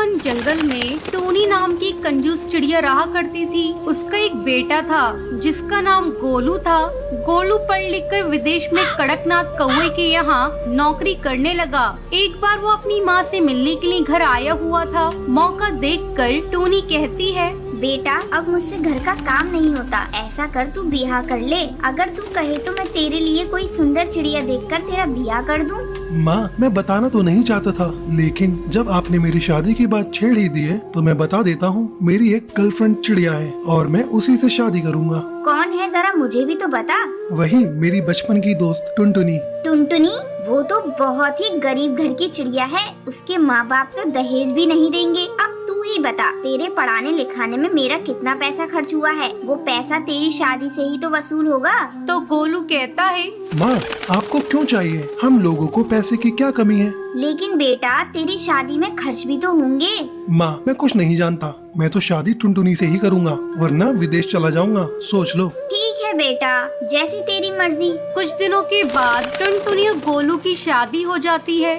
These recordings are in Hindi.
घन जंगल में टूनी नाम की कंजूस चिड़िया रहा करती थी। उसका एक बेटा था जिसका नाम गोलू था। गोलू पढ़ लिख कर विदेश में कड़कनाथ कौवे के यहाँ नौकरी करने लगा। एक बार वो अपनी माँ से मिलने के लिए घर आया हुआ था। मौका देखकर टूनी कहती है, बेटा अब मुझसे घर का काम नहीं होता, ऐसा कर तू बियाह कर ले। अगर तू कहे तो मैं तेरे लिए कोई सुंदर चिड़िया देखकर तेरा बियाह कर दूं। माँ, मैं बताना तो नहीं चाहता था, लेकिन जब आपने मेरी शादी की बात छेड़ ही दी है तो मैं बता देता हूँ। मेरी एक गर्लफ्रेंड चिड़िया है और मैं उसी से शादी करूँगा। कौन है, जरा मुझे भी तो बता। वही मेरी बचपन की दोस्त टुनटुनी। टुनटुनी? वो तो बहुत ही गरीब घर की चिड़िया है। उसके माँ बाप तो दहेज भी नहीं देंगे। अब तू ही बता, तेरे पढ़ाने लिखाने में मेरा कितना पैसा खर्च हुआ है? वो पैसा तेरी शादी से ही तो वसूल होगा। तो गोलू कहता है, माँ, आपको क्यों चाहिए? हम लोगों को पैसे की क्या कमी है? लेकिन बेटा तेरी शादी में खर्च भी तो होंगे। माँ, मैं कुछ नहीं जानता। मैं तो शादी टुनटुनी से ही करूँगा, वरना विदेश चला जाऊँगा। सोच लो। ठीक है बेटा, जैसी तेरी मर्जी। कुछ दिनों के बाद टुनटुनी और गोलू की शादी हो जाती है।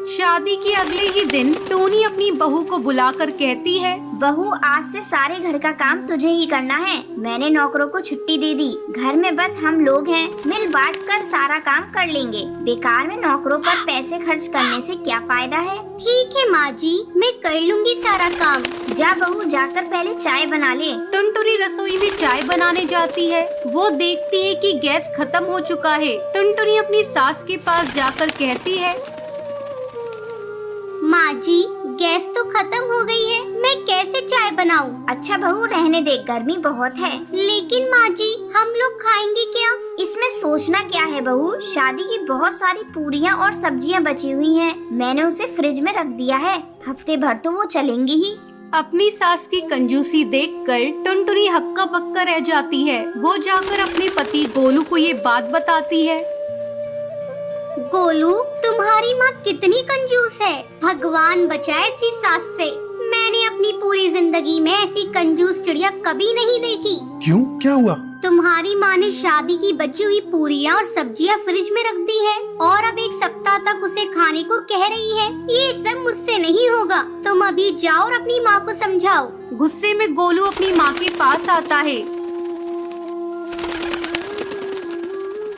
शादी के अगले ही दिन टूनी अपनी बहू को बुलाकर कहती है, बहू आज से सारे घर का काम तुझे ही करना है। मैंने नौकरों को छुट्टी दे दी। घर में बस हम लोग हैं, मिल बांट कर सारा काम कर लेंगे। बेकार में नौकरों पर पैसे खर्च करने से क्या फायदा है। ठीक है माँ जी, मैं कर लूँगी सारा काम। जा बहू, जाकर पहले चाय बना ले। टुनटुनी रसोई में चाय बनाने जाती है। वो देखती है कि गैस खत्म हो चुका है। टुनटुनी अपनी सास के पास जाकर कहती है, माँ जी गैस तो खत्म हो गई है, मैं कैसे चाय बनाऊं? अच्छा बहू रहने दे, गर्मी बहुत है। लेकिन माँ जी हम लोग खाएंगे क्या? इसमें सोचना क्या है बहू, शादी की बहुत सारी पूरियाँ और सब्जियाँ बची हुई हैं। मैंने उसे फ्रिज में रख दिया है, हफ्ते भर तो वो चलेंगी ही। अपनी सास की कंजूसी देखकर टुनटुनी हक्का बक्का रह जाती है। वो जाकर अपने पति गोलू को ये बात बताती है। गोलू, तुम्हारी माँ कितनी कंजूस है। भगवान बचाए ऐसी सास से। मैंने अपनी पूरी जिंदगी में ऐसी कंजूस चिड़िया कभी नहीं देखी। क्यों, क्या हुआ? तुम्हारी माँ ने शादी की बची हुई पूरियाँ और सब्जियाँ फ्रिज में रख दी है और अब एक सप्ताह तक उसे खाने को कह रही है। ये सब मुझसे नहीं होगा। तुम अभी जाओ और अपनी माँ को समझाओ। गुस्से में गोलू अपनी माँ के पास आता है।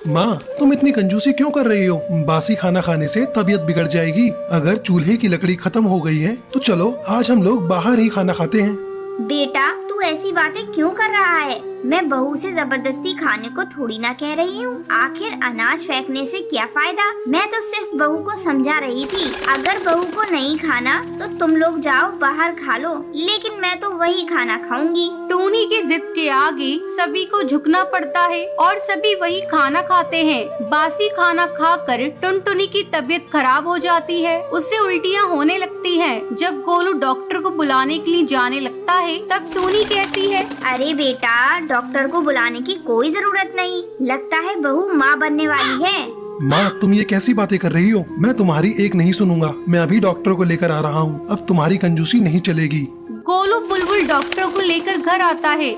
माँ, तुम इतनी कंजूसी क्यों कर रही हो? बासी खाना खाने से तबीयत बिगड़ जाएगी। अगर चूल्हे की लकड़ी खत्म हो गई है तो चलो आज हम लोग बाहर ही खाना खाते हैं। बेटा तू ऐसी बातें क्यों कर रहा है? मैं बहू से जबरदस्ती खाने को थोड़ी ना कह रही हूँ। आखिर अनाज फेंकने से क्या फायदा? मैं तो सिर्फ बहू को समझा रही थी। अगर बहू को नहीं खाना तो तुम लोग जाओ बाहर खा लो, लेकिन मैं तो वही खाना खाऊंगी। टूनी की जिद के आगे सभी को झुकना पड़ता है और सभी वही खाना खाते हैं। बासी खाना खाकर टुनटुनी की तबीयत खराब हो जाती है। उसे उल्टियाँ होने लगती हैं। जब गोलू डॉक्टर को बुलाने के लिए जाने लगता है तब टूनी कहती है, अरे बेटा डॉक्टर को बुलाने की कोई जरूरत नहीं। लगता है बहू माँ बनने वाली है। माँ, तुम ये कैसी बातें कर रही हो? मैं तुम्हारी एक नहीं सुनूंगा। मैं अभी डॉक्टर को लेकर आ रहा हूँ। अब तुम्हारी कंजूसी नहीं चलेगी। गोलू बुलबुल डॉक्टर को लेकर घर आता है।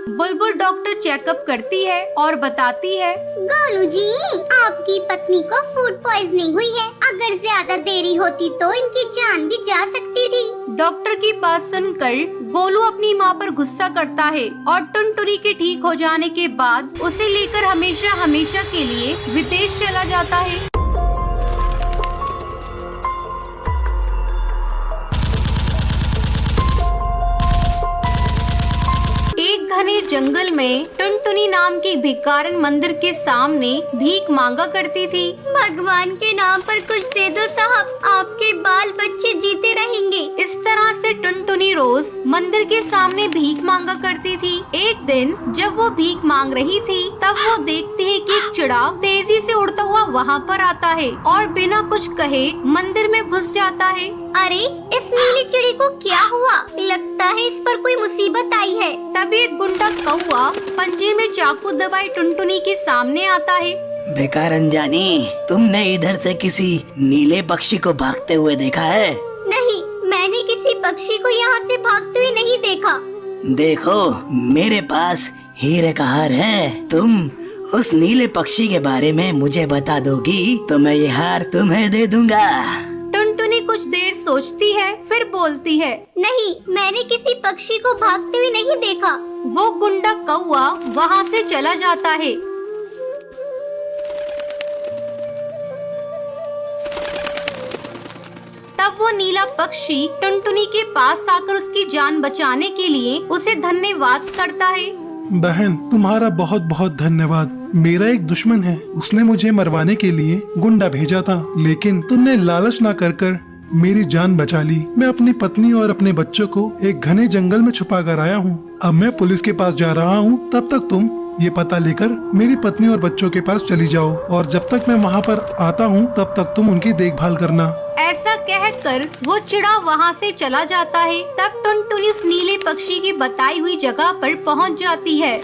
बुलबुल डॉक्टर चेकअप करती है और बताती है, गोलू जी आपकी पत्नी को फूड पॉइजनिंग हुई है। अगर ज्यादा देरी होती तो इनकी जान भी जा सकती थी। डॉक्टर की बात सुनकर गोलू अपनी माँ पर गुस्सा करता है और टुनटुनी के ठीक हो जाने के बाद उसे लेकर हमेशा हमेशा के लिए विदेश चला जाता है। एक घने जंगल में टुनटुनी नाम की भिखारन मंदिर के सामने भीख मांगा करती थी। भगवान के नाम पर कुछ दे दो साहब, आपके बाल बच्चे जीते रहेंगे। इस तरह से टुनटुनी रोज मंदिर के सामने भीख मांगा करती थी। एक दिन जब वो भीख मांग रही थी तब वो देखती है कि एक चिड़ाव तेजी से उड़ता हुआ वहाँ पर आता है और बिना कुछ कहे मंदिर में घुस जाता है। अरे इस नीली चिड़ी को क्या हुआ? लगता है इस पर कोई मुसीबत आई है। तभी एक गुंडा कौआ पंजे में चाकू दबाए टुनटुनी के सामने आता है। बेकार अनजानी, तुमने इधर से किसी नीले पक्षी को भागते हुए देखा है? नहीं, मैंने किसी पक्षी को यहाँ से भागते हुए नहीं देखा। देखो मेरे पास हीरे का हार है। तुम उस नीले पक्षी के बारे में मुझे बता दोगी तो मैं ये हार तुम्हें दे दूंगा। टुनटुनी सोचती है, फिर बोलती है, नहीं, मैंने किसी पक्षी को भागते हुए नहीं देखा। वो गुंडा कौवा वहाँ से चला जाता है। तब वो नीला पक्षी टुनटुनी के पास आकर उसकी जान बचाने के लिए उसे धन्यवाद करता है। बहन, तुम्हारा बहुत बहुत धन्यवाद। मेरा एक दुश्मन है, उसने मुझे मरवाने के लिए गुंडा भेजा था, लेकिन तुमने लालच ना कर मेरी जान बचा ली। मैं अपनी पत्नी और अपने बच्चों को एक घने जंगल में छुपा कर आया हूँ। अब मैं पुलिस के पास जा रहा हूँ, तब तक तुम ये पता लेकर मेरी पत्नी और बच्चों के पास चली जाओ, और जब तक मैं वहाँ पर आता हूँ तब तक तुम उनकी देखभाल करना। ऐसा कहकर वो चिड़ा वहाँ से चला जाता है। तब टुनटुनी उस नीले पक्षी की बताई हुई जगह पर पहुँच जाती है।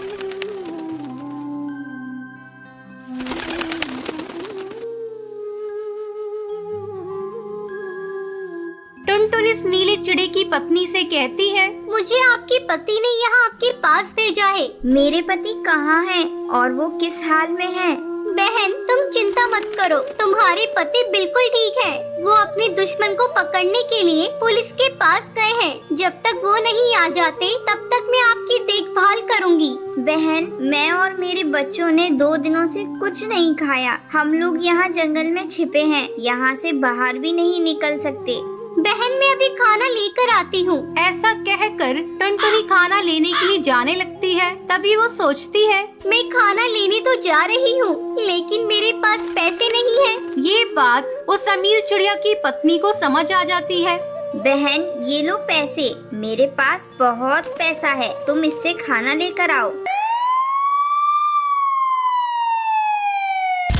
टुनटुनी इस नीले चिड़े की पत्नी से कहती है, मुझे आपके पति ने यहाँ आपके पास भेजा है। मेरे पति कहाँ हैं और वो किस हाल में हैं? बहन, तुम चिंता मत करो, तुम्हारे पति बिल्कुल ठीक है। वो अपने दुश्मन को पकड़ने के लिए पुलिस के पास गए हैं। जब तक वो नहीं आ जाते तब तक मैं आपकी देखभाल करूंगी। बहन, मैं और मेरे बच्चों ने 2 दिनों से कुछ नहीं खाया। हम लोग यहाँ जंगल में छिपे हैं, यहाँ से बाहर भी नहीं निकल सकते। बहन, मैं अभी खाना लेकर आती हूँ। ऐसा कहकर टुनटुनी खाना लेने के लिए जाने लगती है। तभी वो सोचती है, मैं खाना लेने तो जा रही हूँ, लेकिन मेरे पास पैसे नहीं है। ये बात उस अमीर चिड़िया की पत्नी को समझ आ जाती है। बहन, ये लो पैसे, मेरे पास बहुत पैसा है, तुम इससे खाना लेकर आओ।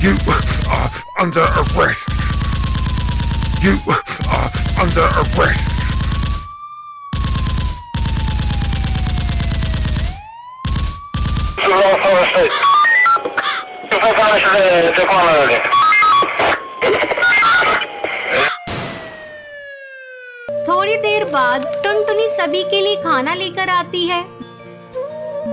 You are under arrest. You are under arrest. थोड़ी देर बाद टुनटुनी सभी के लिए खाना लेकर आती है।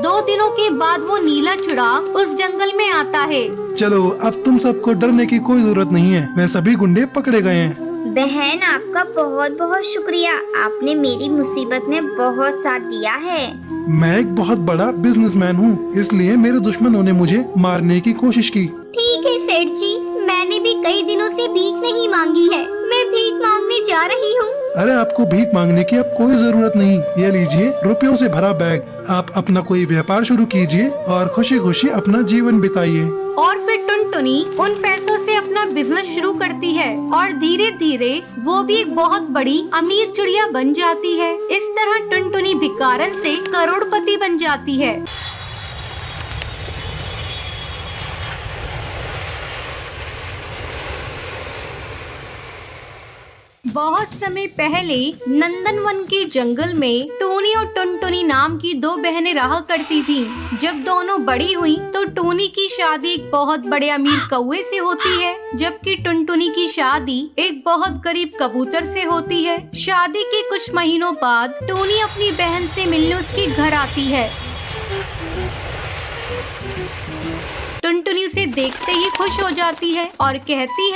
2 दिनों के बाद वो नीला चिड़ा उस जंगल में आता है। चलो, अब तुम सबको डरने की कोई जरूरत नहीं है, वे सभी गुंडे पकड़े गए हैं। बहन, आपका बहुत बहुत शुक्रिया, आपने मेरी मुसीबत में बहुत साथ दिया है। मैं एक बहुत बड़ा बिजनेसमैन हूँ, इसलिए मेरे दुश्मनों ने मुझे मारने की कोशिश की। ठीक है सेठ जी, मैंने भी कई दिनों से भीख नहीं मांगी है, मैं भीख मांगने जा रही हूँ। अरे, आपको भीख मांगने की अब कोई जरूरत नहीं। ये लीजिए रुपयों से भरा बैग, आप अपना कोई व्यापार शुरू कीजिए और खुशी खुशी अपना जीवन बिताइए। और फिर टुनटुनी उन पैसों से अपना बिजनेस शुरू करती है और धीरे धीरे वो भी एक बहुत बड़ी अमीर चिड़िया बन जाती है। इस तरह टुनटुनी भिखारन से करोड़पति बन जाती है। बहुत समय पहले नंदनवन के जंगल में टूनी और टुनटुनी नाम की 2 बहनें रहा करती थीं। जब दोनों बड़ी हुई तो टूनी की शादी एक बहुत बड़े अमीर कौवे से होती है, जबकि टुनटुनी की शादी एक बहुत गरीब कबूतर से होती है। शादी के कुछ महीनों बाद टूनी अपनी बहन से मिलने उसके घर आती है। टुनटुनी उसे देखते ही खुश हो जाती है और कहती है,